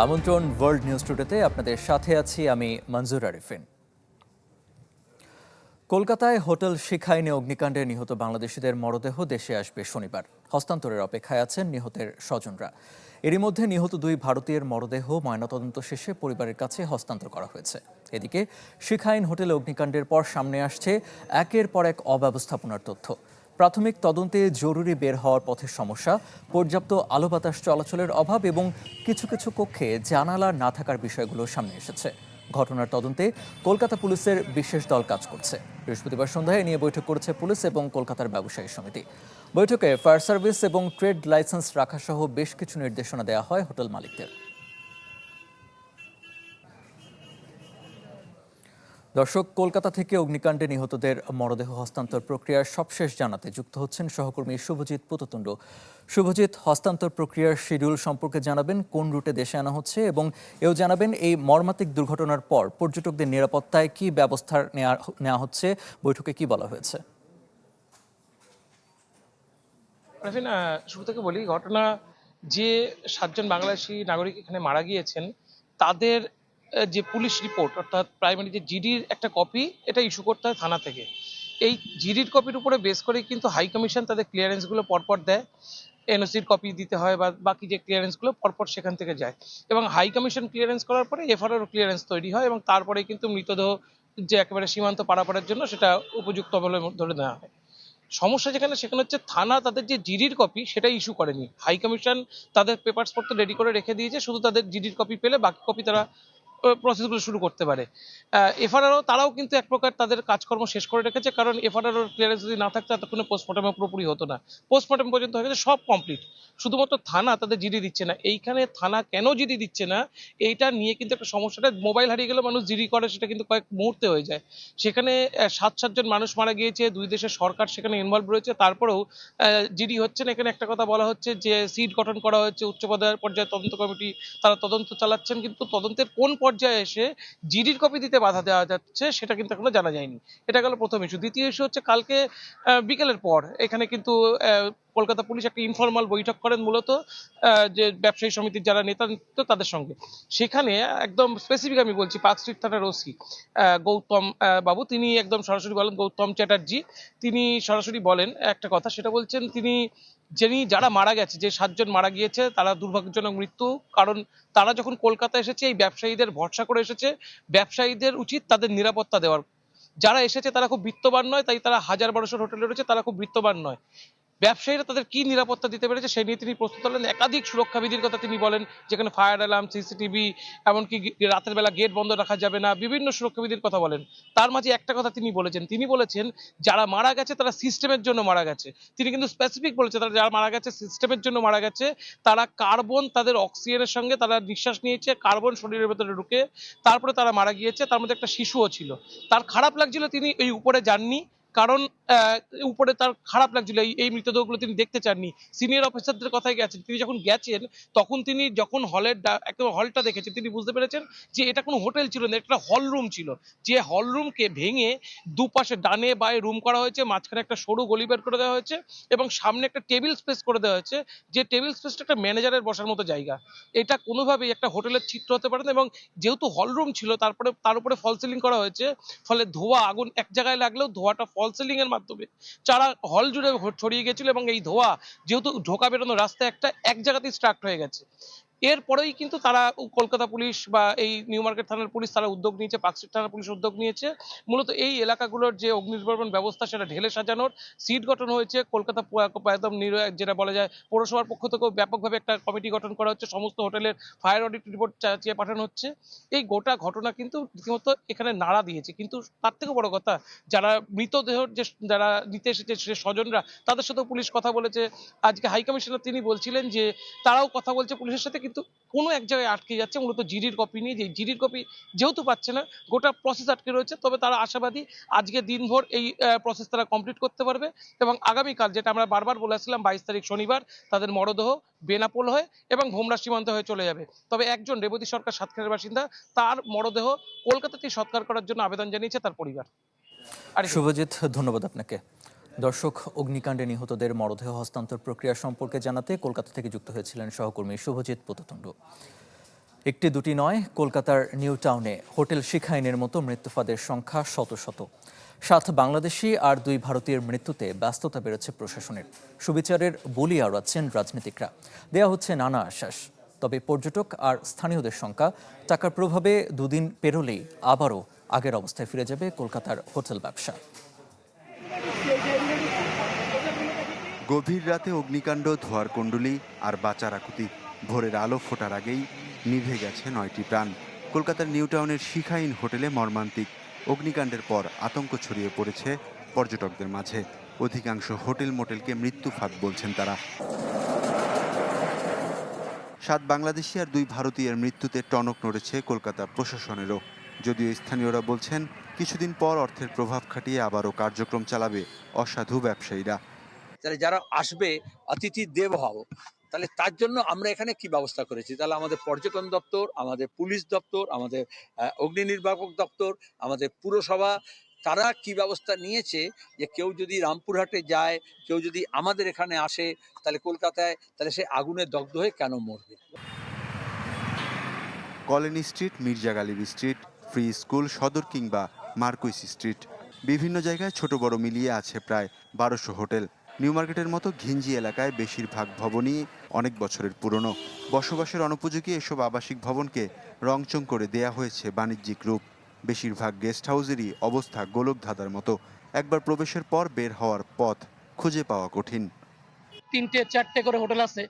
আমন্ত্রণ world news টুডেতে আপনাদের সাথে আছি আমি মঞ্জুর আরিফিন। কলকাতায় হোটেল শিখাইনে অগ্নিকাণ্ডে নিহত বাংলাদেশিদের মরদেহ দেশে আসবে শনিবার। হস্তান্তরের অপেক্ষায় আছেন নিহতের স্বজনরা। এরই মধ্যে নিহত দুই ভারতীয়ের মরদেহ ময়নাতদন্ত শেষে পরিবারের কাছে হস্তান্তর করা হয়েছে। এদিকে শিখাইন হোটেলে অগ্নিকাণ্ডের পর সামনে আসছে একের পর এক অব্যবস্থাপনার তথ্য। প্রাথমিক তদন্তে জরুরি বের হওয়ার পথের সমস্যা, পর্যাপ্ত আলো বাতাস চলাচলের অভাব এবং কিছু কিছু কক্ষে জানালা না থাকার বিষয়গুলো সামনে এসেছে। ঘটনার তদন্তে কলকাতা পুলিশের বিশেষ দল কাজ করছে। বৃহস্পতিবার সন্ধ্যায় নিয়ে বৈঠক করেছে পুলিশ এবং কলকাতার ব্যবসায়ী সমিতি। বৈঠকে ফায়ার সার্ভিস এবং ট্রেড লাইসেন্স রাখা সহ বেশ কিছু নির্দেশনা দেওয়া হয় হোটেল মালিকদের। দর্শক, কলকাতা থেকে অগ্নিকাণ্ডে নিহতদের মরদেহ হস্তান্তর প্রক্রিয়ার সবশেষ জানাতে যুক্ত হচ্ছেন সহকর্মী শুভজিৎ পুততুণ্ড। শুভজিৎ, হস্তান্তর প্রক্রিয়ার শিডিউল সম্পর্কে জানাবেন, কোন রুটে দেশে আনা হচ্ছে এবং এও জানাবেন এই মর্মান্তিক দুর্ঘটনার পর পর্যটকদের নিরাপত্তায় কি ব্যবস্থা নেওয়া হচ্ছে, বৈঠকে কি বলা হয়েছে? শুরু থেকে বলি, ঘটনা যে 7 জন বাংলাদেশি নাগরিক এখানে মারা গিয়েছেন তাদের যে পুলিশ রিপোর্ট অর্থাৎ প্রাইমারি যে জিডির একটা কপি, এটা ইস্যু করতে হয় থানা থেকে। এই জিডির কপির উপরে বেস করেই কিন্তু হাই কমিশন তাদের ক্লিয়ারেন্সগুলো পরপর দেয়। এনওসির কপি দিতে হয় বা বাকি যে ক্লিয়ারেন্সগুলো পরপর সেখান থেকে যায়, এবং হাই কমিশন ক্লিয়ারেন্স করার পরে এফআরআর ক্লিয়ারেন্স তৈরি হয় এবং তারপরে কিন্তু মৃতদেহ যে একেবারে সীমান্ত পারাপারের জন্য সেটা উপযুক্ত বলে ধরে নেওয়া হয়। সমস্যা সেখানে হচ্ছে থানা তাদের যে জিডির কপি সেটা ইস্যু করেনি। হাই কমিশন তাদের পেপারস পত্র রেডি করে রেখে দিয়েছে, শুধু তাদের জিডির কপি পেলে বাকি কপি তারা প্রসেসগুলো শুরু করতে পারে। এফআরআরও তারাও কিন্তু এক প্রকার তাদের কাজকর্ম শেষ করে রেখেছে, কারণ এফআরআর ক্লিয়ারেন্স যদি না থাকতো এতক্ষণে পোস্টমর্টমে পুরোপুরি হতো না। পোস্টমর্টম পর্যন্ত হয়ে গেছে, সব কমপ্লিট। শুধুমাত্র থানা তাদের জিডি দিচ্ছে না। এইখানে থানা কেন জিডি দিচ্ছে না এইটা নিয়ে কিন্তু একটা সমস্যাটা, মোবাইল হারিয়ে গেলে মানুষ জিডি করে, সেটা কিন্তু কয়েক মুহূর্তে হয়ে যায়। সেখানে 7 জন মানুষ মারা গিয়েছে, দুই দেশের সরকার সেখানে ইনভলভ রয়েছে, তারপরেও জিডি হচ্ছে না। এখানে একটা কথা বলা হচ্ছে যে সিট গঠন করা হয়েছে, উচ্চ পর্যায়ে তদন্ত কমিটি, তারা তদন্ত চালাচ্ছেন, কিন্তু তদন্তের কোন পর্যায়ে এসে জিডির কপি দিতে বাধা দেওয়া যাচ্ছে সেটা কিন্তু এখনো জানা যায়নি। এটা গেল প্রথম ইস্যু। দ্বিতীয় ইস্যু হচ্ছে, কালকে বিকেলের পর এখানে কিন্তু কলকাতা পুলিশ একটা ইনফরমাল বৈঠক করেন মূলত যে ব্যবসায়ী সমিতির যারা নেতা তাদের সঙ্গে। সেখানে একদম স্পেসিফিক আমি বলছি, পার্ক স্ট্রিট থানার ওসি গৌতম বাবু, তিনি একদম সরাসরি বলেন, গৌতম চ্যাটার্জি, তিনি সরাসরি বলেন একটা কথা, সেটা বলছেন তিনি, যারা মারা গেছে, যে 7 জন মারা গিয়েছে তারা দুর্ভাগ্যজনক মৃত্যু। কারণ তারা যখন কলকাতা এসেছে এই ব্যবসায়ীদের ভরসা করে এসেছে, ব্যবসায়ীদের উচিত তাদের নিরাপত্তা দেওয়ার। যারা এসেছে তারা খুব বিত্তবান নয়, তাই তারা 1000-1200 হোটেলে রয়েছে, তারা খুব বিত্তবান নয়। ব্যবসায়ীরা তাদের কি নিরাপত্তা দিতে পেরেছে সেই নিয়ে তিনি প্রস্তুত হলেন। একাধিক সুরক্ষাবিধির কথা তিনি বলেন, যেখানে ফায়ার অ্যালার্ম, সিসিটিভি, এমনকি রাতের বেলা গেট বন্ধ রাখা যাবে না, বিভিন্ন সুরক্ষাবিধির কথা বলেন। তার মাঝে একটা কথা তিনি বলেছেন যারা মারা গেছে তারা সিস্টেমের জন্য মারা গেছে। তিনি কিন্তু স্পেসিফিক বলেছেন, তারা যারা মারা গেছে সিস্টেমের জন্য মারা গেছে। তারা কার্বন, তাদের অক্সিজেনের সঙ্গে তারা নিঃশ্বাস নিয়েছে, কার্বন শরীরের ভেতরে ঢুকে তারপরে তারা মারা গিয়েছে। তার মধ্যে একটা শিশুও ছিল। তার খারাপ লাগছিল তিনি এই উপরে যাননি, কারণ উপরে তার খারাপ লাগছিল, এই মৃতদেহগুলো তিনি দেখতে চাননি। সিনিয়র অফিসারদের কথাই গেছেন, তিনি যখন গেছেন তখন তিনি যখন একদম হলটা দেখেছেন, তিনি বুঝতে পেরেছেন যে এটা কোনো হোটেল ছিল না, একটা হল রুম ছিল। যে হল রুমকে ভেঙে দুপাশে ডানে বায়ে রুম করা হয়েছে, মাঝখানে একটা সরু গলি বের করে দেওয়া হয়েছে এবং সামনে একটা টেবিল স্পেস করে দেওয়া হয়েছে, যে টেবিল স্পেসটা একটা ম্যানেজারের বসার মতো জায়গা। এটা কোনোভাবেই একটা হোটেলের চিত্র হতে পারে না। এবং যেহেতু হল রুম ছিল, তার উপরে ফল সিলিং করা হয়েছে, ফলে ধোঁয়া, আগুন এক জায়গায় লাগলেও ধোঁয়াটা ফল সিলিং এর মাধ্যমে সারা হল জুড়ে ছড়িয়ে গেছিল, এবং এই ধোঁয়া যেহেতু ঢোকা বেরোনো রাস্তা এক জায়গাতেই স্ট্রাক্ট হয়ে গেছে। এরপরেই কিন্তু তারা কলকাতা পুলিশ বা এই নিউ মার্কেট থানার পুলিশ তারা উদ্যোগ নিয়েছে, পার্কস্ট্রিট থানার পুলিশ উদ্যোগ নিয়েছে, মূলত এই এলাকাগুলোর যে অগ্নিনির্বাপণ ব্যবস্থা সেটা ঢেলে সাজানোর। সিট গঠন হয়েছে কলকাতা একদম যেটা বলা যায় পৌরসভার পক্ষ থেকেও ব্যাপকভাবে একটা কমিটি গঠন করা হচ্ছে, সমস্ত হোটেলের ফায়ার অডিট রিপোর্ট চেয়ে পাঠানো হচ্ছে। এই গোটা ঘটনা কিন্তু রীতিমতো এখানে নাড়া দিয়েছে। কিন্তু তার থেকে বড় কথা, যারা মৃতদেহ যারা নিতে এসেছে সে স্বজনরা, তাদের সাথেও পুলিশ কথা বলেছে। আজকে হাই কমিশনার তিনি বলছিলেন যে তারাও কথা বলছে পুলিশের সাথে, কিন্তু কোনো এক জায়গায় আটকে যাচ্ছে, মূলত জিডির কপি নিয়ে। যে জিডির কপি যেহেতু পাচ্ছে না, গোটা প্রসেস আটকে রয়েছে। তবে তারা আশাবাদী আজকে দিনভর এই প্রসেস তারা কমপ্লিট করতে পারবে, এবং আগামীকাল, যেটা আমরা বারবার বলে আসছিলাম, 22 তারিখ শনিবার তাদের মরদেহ বেনাপোল হয়ে এবং ভোমরা সীমান্ত হয়ে চলে যাবে। তবে একজন রেবতী সরকার সাতক্ষীরার বাসিন্দা, তার মরদেহ কলকাতাতেই সৎকার করার জন্য আবেদন জানিয়েছে তার পরিবার। শুভজিৎ, ধন্যবাদ আপনাকে। দর্শক, অগ্নিকাণ্ডে নিহতদের মরদেহ হস্তান্তর প্রক্রিয়া সম্পর্কে জানাতে কলকাতা থেকে যুক্ত হয়েছিলেন সহকর্মী শুভজিৎ পুততুণ্ড। একটি দুটি নয়, কলকাতার নিউ টাউনে হোটেল শিখাইনের মতো মৃত্যুফাদের সংখ্যা শত শত। 7 বাংলাদেশি আর 2 ভারতীয়ের মৃত্যুতে ব্যস্ততা বেড়েছে প্রশাসনের। সুবিচারের বলি আওড়াচ্ছেন রাজনীতিকরা। দেয়া হচ্ছে নানা আশ্বাস। তবে পর্যটক আর স্থানীয়দের সংখ্যা টাকার প্রভাবে দুদিন পেরোলেই আবারও আগের অবস্থায় ফিরে যাবে কলকাতার হোটেল ব্যবসা। গভীর রাতে অগ্নিকাণ্ড, ধোঁয়ার কুণ্ডলী আর বাঁচার আকুতি। ভোরের আলো ফোটার আগেই নিভে গেছে 9টি প্রাণ। কলকাতার নিউ টাউনের শিখাইন হোটেলে মর্মান্তিক অগ্নিকাণ্ডের পর আতঙ্ক ছড়িয়ে পড়েছে পর্যটকদের মাঝে। অধিকাংশ হোটেল মোটেলকে মৃত্যু ফাঁদ বলছেন তারা। 7 বাংলাদেশি আর 2 ভারতীয়ের মৃত্যুতে টনক নড়েছে কলকাতা প্রশাসনেরও। যদিও স্থানীয়রা বলছেন কিছুদিন পর অর্থের প্রভাব খাটিয়ে আবারও কার্যক্রম চালাবে অসাধু ব্যবসায়ীরা। তাহলে যারা আসবে অতিথি দেব হব, তাহলে তার জন্য আমরা এখানে কি ব্যবস্থা করেছি, তাহলে আমাদের পর্যটন দপ্তর, আমাদের পুলিশ দপ্তর, আমাদের অগ্নি নির্বাপক দপ্তর, আমাদের পুরসভা, তারা কি ব্যবস্থা নিয়েছে যে কেউ যদি রামপুরহাটে যায়, কেউ যদি আমাদের এখানে আসে, তাহলে কলকাতায়, তাহলে সে আগুনে দগ্ধ হয়ে কেন মরবে। Colony street, Mirza Ghalib street, free school, Sadar কিংবা মার্কুইস স্ট্রিট, বিভিন্ন জায়গায় ছোট বড় মিলিয়ে আছে প্রায় 1200 হোটেল। নিউ মার্কেটের মতো ঘিঞ্জি এলাকায় বেশিরভাগ ভবনই অনেক বছরের পুরনো। বসবাসের অনুপযোগী এসব আবাসিক ভবনকে রংচং করে দেয়া হয়েছে বাণিজ্যিক রূপ। বেশিরভাগ গেস্ট হাউসেরই অবস্থা গোলকধাঁধার মতো। একবার প্রবেশের পর বের হওয়ার পথ খুঁজে পাওয়া কঠিন। 3-4টে করে হোটেল আছে,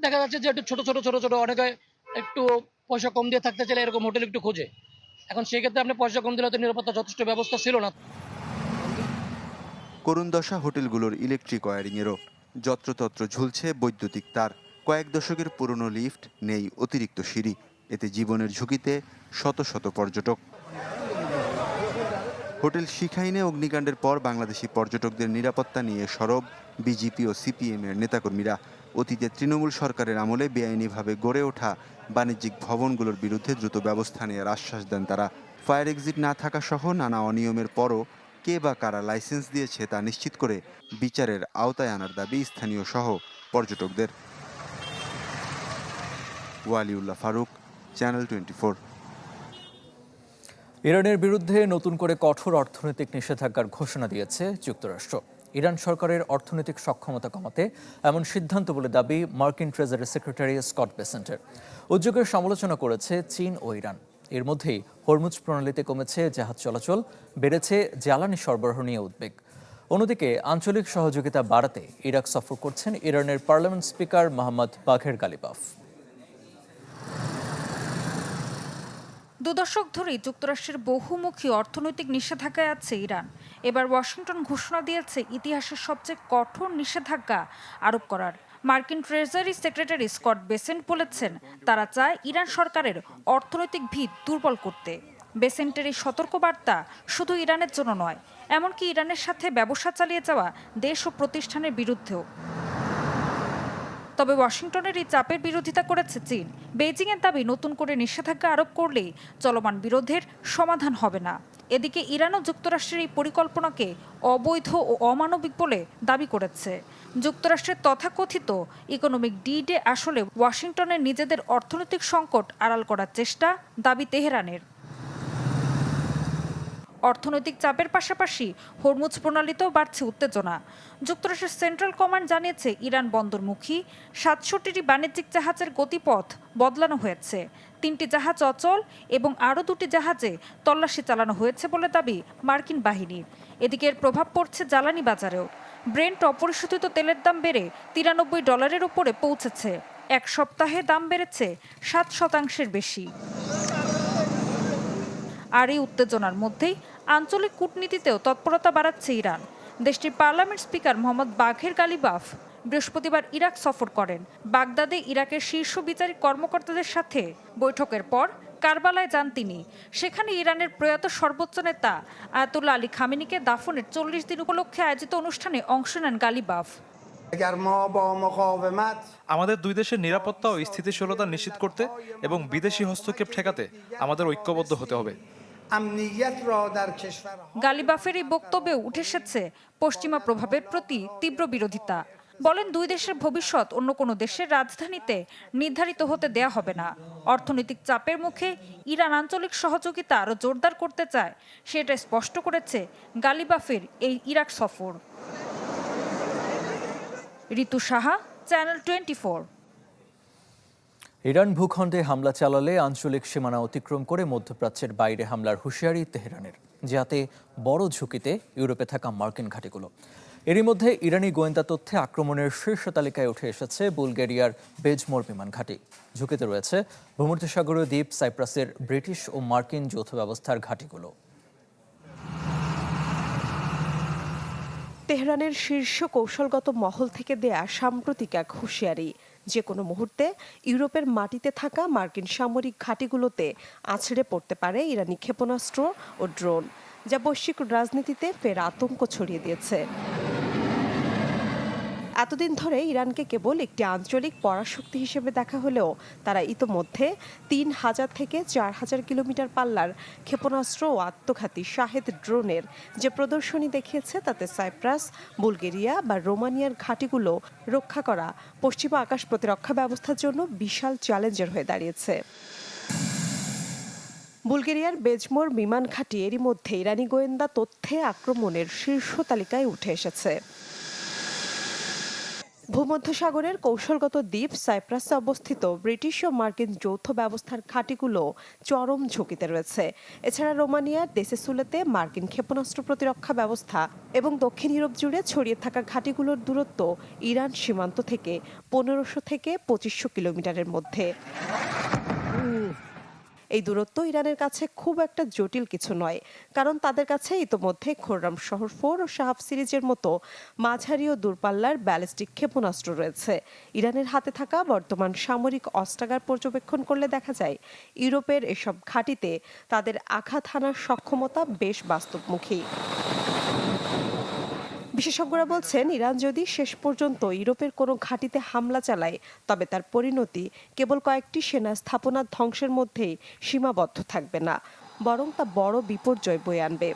দেখা যাচ্ছে যে একটু ছোট ছোট অনেকে একটু পয়সা কম দিয়ে থাকতে চাইলে এরকম হোটেল একটু খোঁজে। এখন সেই ক্ষেত্রে আপনি পয়সা কম দিলে তো নিরাপত্তা যথেষ্ট ব্যবস্থা ছিল না। করুণ দশা হোটেলগুলোর ইলেকট্রিক ওয়্যারিংয়েরও। যত্রতত্র ঝুলছে বৈদ্যুতিক তার। কয়েক দশকের পুরনো লিফট, নেই অতিরিক্ত সিঁড়ি। এতে জীবনের ঝুঁকিতে শত শত পর্যটক। হোটেল শিখাইনে অগ্নিকাণ্ডের পর বাংলাদেশি পর্যটকদের নিরাপত্তা নিয়ে সরব বিজেপি ও সিপিএমের নেতাকর্মীরা। অতীতে তৃণমূল সরকারের আমলে বেআইনিভাবে গড়ে ওঠা বাণিজ্যিক ভবনগুলোর বিরুদ্ধে দ্রুত ব্যবস্থা নেওয়ার আশ্বাস দেন তারা। ফায়ার এক্সিট না থাকা সহ নানা অনিয়মের পরও কে বা কারা লাইসেন্স দিয়েছে তা নিশ্চিত করে বিচারের আওতায় আনার দাবি স্থানীয় সহ পর্যটকদের। ওয়ালিউল্লাহ ফারুক, চ্যানেল 24। ইরানের বিরুদ্ধে নতুন করে কঠোর অর্থনৈতিক নিষেধাজ্ঞার ঘোষণা দিয়েছে যুক্তরাষ্ট্র। ইরান সরকারের অর্থনৈতিক সক্ষমতা কমাতে এমন সিদ্ধান্ত বলে দাবি মার্কিন ট্রেজারি সেক্রেটারি স্কট বেসেন্টের। উদ্যোগের সমালোচনা করেছে চীন ও ইরান। এর মধ্যেই হরমুজ প্রণালীতে কমেছে জাহাজ চলাচল, বেড়েছে জ্বালানি সরবরাহ নিয়ে উদ্বেগ। অন্যদিকে আঞ্চলিক সহযোগিতা বাড়াতে ইরাক সফর করছেন ইরানের পার্লামেন্ট স্পিকার মোহাম্মদ বাঘের গালিবাফ। 2 দশক ধরেই যুক্তরাষ্ট্রের বহুমুখী অর্থনৈতিক নিষেধাজ্ঞায় আছে ইরান। এবার ওয়াশিংটন ঘোষণা দিয়েছে ইতিহাসের সবচেয়ে কঠোর নিষেধাজ্ঞা আরোপ করার। মার্কিন ট্রেজারি সেক্রেটারি স্কট বেসেন্ট বলেছেন, তারা চায় ইরান সরকারের অর্থনৈতিক ভিত দুর্বল করতে। বেসেন্টের এই সতর্কবার্তা শুধু ইরানের জন্য নয়, এমনকি ইরানের সাথে ব্যবসা চালিয়ে যাওয়া দেশ ও প্রতিষ্ঠানের বিরুদ্ধেও। তবে ওয়াশিংটনের এই চাপের বিরোধিতা করেছে চীন। বেইজিংয়ের দাবি, নতুন করে নিষেধাজ্ঞা আরোপ করলেই চলমান বিরোধের সমাধান হবে না। এদিকে ইরানও যুক্তরাষ্ট্রের এই পরিকল্পনাকে অবৈধ ও অমানবিক বলে দাবি করেছে। যুক্তরাষ্ট্রের তথাকথিত ইকোনমিক ডি-ডে আসলে ওয়াশিংটনের নিজেদের অর্থনৈতিক সংকট আড়াল করার চেষ্টা, দাবি তেহরানের। অর্থনৈতিক চাপের পাশাপাশি হরমুজ প্রণালীতেও বাড়ছে উত্তেজনা। যুক্তরাষ্ট্রের সেন্ট্রাল কমান্ড জানিয়েছে, ইরান বন্দরমুখী 67টি বাণিজ্যিক জাহাজের গতিপথ বদলানো হয়েছে। 3টি জাহাজ অচল এবং আরও 2টি জাহাজে তল্লাশি চালানো হয়েছে বলে দাবি মার্কিন বাহিনীর। এদিকে এর প্রভাব পড়ছে জ্বালানি বাজারেও। ব্রেন্ট অপরিশোধিত তেলের দাম বেড়ে $93 উপরে পৌঁছেছে। এক সপ্তাহে দাম বেড়েছে 7% বেশি। আর এই উত্তেজনার মধ্যেই আঞ্চলিক কূটনীতিতেও তৎপরতা বাড়াচ্ছে ইরান। দেশটির পার্লামেন্ট স্পিকার মোহাম্মদ বাঘের গালিবাফ বৃহস্পতিবার ইরাক সফর করেন। বাগদাদে ইরাকের শীর্ষ বিচারিক কর্মকর্তাদের সাথে বৈঠকের পর কারবালায় যান তিনি। সেখানে ইরানের প্রয়াত সর্বোচ্চ নেতা আয়াতুল্লাহ আলী খামেনিকে দাফনের 40 দিন উপলক্ষে আয়োজিত অনুষ্ঠানে অংশ নেন গালিবাফ। আমাদের দুই দেশের নিরাপত্তা ও স্থিতিশীলতা নিশ্চিত করতে এবং বিদেশি হস্তক্ষেপ ঠেকাতে আমাদের ঐক্যবদ্ধ হতে হবে। গালিবাফের এই বক্তব্যে উঠে এসেছে পশ্চিমা প্রভাবের প্রতি তীব্র বিরোধিতা। বলেন দুই দেশের ভবিষ্যৎ অন্য কোনো দেশের রাজধানীতে নির্ধারিত হতে দেয়া হবে না। অর্থনৈতিক চাপের মুখে ইরান আঞ্চলিক সহযোগিতা আরও জোরদার করতে চায়, সেটা স্পষ্ট করেছে গালিবাফের এই ইরাক সফর। ঋতু সাহা, চ্যানেল 24। ইরান ভূখণ্ডে হামলা চালালে আঞ্চলিক সীমানা অতিক্রম করে মধ্যপ্রাচ্যের বাইরে হামলার হুঁশিয়ারি তেহরানের, যাতে বড় ঝুঁকিতে ইউরোপে থাকা মার্কিন ঘাঁটিগুলো। এরই মধ্যে ইরানি গোয়েন্দা তথ্যে আক্রমণের শীর্ষ তালিকায় উঠে এসেছে বুলগেরিয়ার বেজমোর বিমান ঘাঁটি। ঝুঁকিতে রয়েছে ভূমধ্যসাগরীয় দ্বীপ সাইপ্রাসের ব্রিটিশ ও মার্কিন যৌথ ব্যবস্থার ঘাঁটিগুলো। তেহরানের শীর্ষ কৌশলগত মহল থেকে দেয়া সাম্প্রতিক এক হুঁশিয়ারি, যে কোনো মুহূর্তে ইউরোপের মাটিতে থাকা মার্কিন সামরিক ঘাঁটিগুলোতে আছড়ে পড়তে পারে ইরানি ক্ষেপণাস্ত্র ও ড্রোন, যা বৈশ্বিক রাজনীতিতে ফের আতঙ্ক ছড়িয়ে দিয়েছে। এতদিন ধরে ইরানকে কেবল একটি আঞ্চলিক পরাশক্তি হিসেবে দেখা হলেও তারা ইতোমধ্যে ৩,০০০ থেকে ৪,০০০ কিলোমিটার পাল্লার ক্ষেপণাস্ত্র ও আত্মঘাতী শাহেদ ড্রোনের যে প্রদর্শনী দেখিয়েছে, তাতে সাইপ্রাস, বুলগেরিয়া বা রোমানিয়ার ঘাঁটিগুলো রক্ষা করা পশ্চিমা আকাশ প্রতিরক্ষা ব্যবস্থার জন্য বিশাল চ্যালেঞ্জের হয়ে দাঁড়িয়েছে। বুলগেরিয়ার বেজমোর বিমান ঘাঁটি এরই মধ্যে ইরানি গোয়েন্দা তথ্যে আক্রমণের শীর্ষ তালিকায় উঠে এসেছে। ভূমধ্যসাগরের কৌশলগত দ্বীপ সাইপ্রাসে অবস্থিত ব্রিটিশ ও মার্কিন যৌথ ব্যবস্থার ঘাঁটিগুলো চরম ঝুঁকিতে রয়েছে। এছাড়া রোমানিয়ার দেসেসুলেতে মার্কিন ক্ষেপণাস্ত্র প্রতিরক্ষা ব্যবস্থা এবং দক্ষিণ ইউরোপ জুড়ে ছড়িয়ে থাকা ঘাঁটিগুলোর দূরত্ব ইরান সীমান্ত থেকে ১৫০০ থেকে ২৫০০ কিলোমিটারের মধ্যে। এই দূরত্ব ইরানের কাছে খুব একটা জটিল কিছু নয়, কারণ তাদের কাছে ইতোমধ্যে খোররাম শহর 4 ও শাহাব সিরিজের মতো মাঝারি ও দূরপাল্লার ব্যালিস্টিক ক্ষেপণাস্ত্র রয়েছে। ইরানের হাতে থাকা বর্তমান সামরিক অস্ত্রাগার পর্যবেক্ষণ করলে দেখা যায়, ইউরোপের এসব ঘাঁটিতে তাদের আঘাত হানার সক্ষমতা বেশ বাস্তবমুখী। বিশেষজ্ঞরা বলছেন, ইরান যদি শেষ পর্যন্ত ইউরোপের কোনো ঘাঁটিতে হামলা চালায়, তবে তার পরিণতি কেবল কয়েকটি সেনা স্থাপনা ধ্বংসের মধ্যেই সীমাবদ্ধ থাকবে না, বরং তা বড় বিপর্যয় বয়ে আনবে।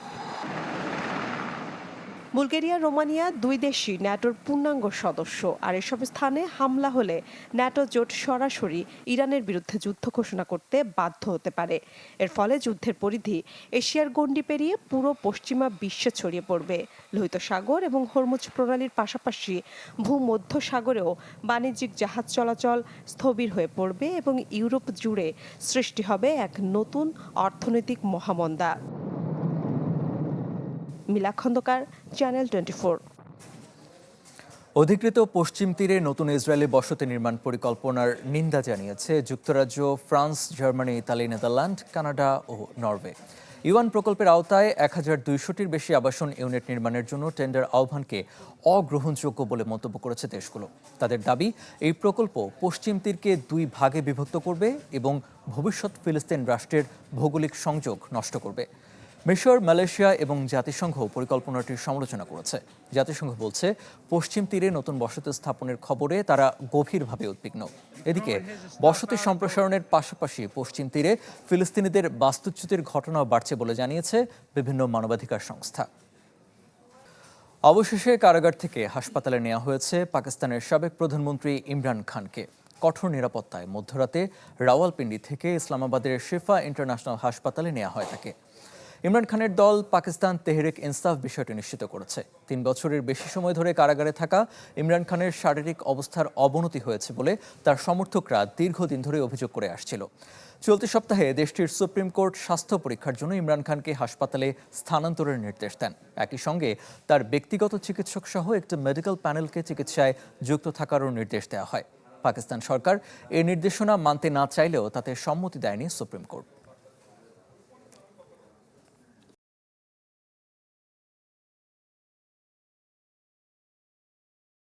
বুলগেরিয়া, রোমানিয়া দুই দেশই ন্যাটোর পূর্ণাঙ্গ সদস্য, আর এসব স্থানে হামলা হলে ন্যাটো জোট সরাসরি ইরানের বিরুদ্ধে যুদ্ধ ঘোষণা করতে বাধ্য হতে পারে। এর ফলে যুদ্ধের পরিধি এশিয়ার গণ্ডি পেরিয়ে পুরো পশ্চিমা বিশ্বে ছড়িয়ে পড়বে। লোহিত সাগর এবং হরমুজ প্রণালীর পাশাপাশি ভূমধ্য সাগরেও বাণিজ্যিক জাহাজ চলাচল স্থবির হয়ে পড়বে এবং ইউরোপ জুড়ে সৃষ্টি হবে এক নতুন অর্থনৈতিক মহামন্দা। মিলা খন্দকার, চ্যানেল 24। অধিকৃত পশ্চিম তীরে নতুন ইসরায়েলি বসতি নির্মাণ পরিকল্পনার নিন্দা জানিয়েছে যুক্তরাজ্য, France, Germany, Italy, Netherland, Canada ও নরওয়ে। ইউএন প্রকল্পের আওতায় ১,২০০টির বেশি আবাসন ইউনিট নির্মাণের জন্য টেন্ডার আহ্বানকে অগ্রহণযোগ্য বলে মন্তব্য করেছে দেশগুলো। তাদের দাবি, এই প্রকল্প পশ্চিম তীরকে দুই ভাগে বিভক্ত করবে এবং ভবিষ্যৎ ফিলিস্তিন রাষ্ট্রের ভৌগোলিক সংযোগ নষ্ট করবে। মিশর, মালয়েশিয়া এবং জাতিসংঘ পরিকল্পনাটির সমালোচনা করেছে। জাতিসংঘ বলছে, পশ্চিম তীরে নতুন বসতি স্থাপনের খবরে তারা গভীরভাবে উদ্বিগ্ন। এদিকে বসতি সম্প্রসারণের পাশাপাশি পশ্চিম তীরে ফিলিস্তিনিদের বাস্তুচ্যুতির ঘটনাও বাড়ছে বলে জানিয়েছে বিভিন্ন মানবাধিকার সংস্থা। অবশেষে কারাগার থেকে হাসপাতালে নেওয়া হয়েছে পাকিস্তানের সাবেক প্রধানমন্ত্রী ইমরান খানকে। কঠোর নিরাপত্তায় মধ্যরাতে রাওয়ালপিন্ডি থেকে ইসলামাবাদের শিফা ইন্টারন্যাশনাল হাসপাতালে নেওয়া হয় তাকে। ইমরান খানের দল পাকিস্তান তেহরিক ইনসাফ বিষয়টি নিশ্চিত করেছে। ৩ বছরের বেশি সময় ধরে কারাগারে থাকা ইমরান খানের শারীরিক অবস্থার অবনতি হয়েছে বলে তার সমর্থকরা দীর্ঘদিন ধরে অভিযোগ করে আসছিল। চলতি সপ্তাহে দেশটির সুপ্রিম কোর্ট স্বাস্থ্য পরীক্ষার জন্য ইমরান খানকে হাসপাতালে স্থানান্তরের নির্দেশ দেন। একই সঙ্গে তার ব্যক্তিগত চিকিৎসক সহ একটি মেডিকেল প্যানেলকে চিকিৎসায় যুক্ত থাকারও নির্দেশ দেওয়া হয়। পাকিস্তান সরকার এই নির্দেশনা মানতে না চাইলেও তাতে সম্মতি দেয়নি সুপ্রিম কোর্ট।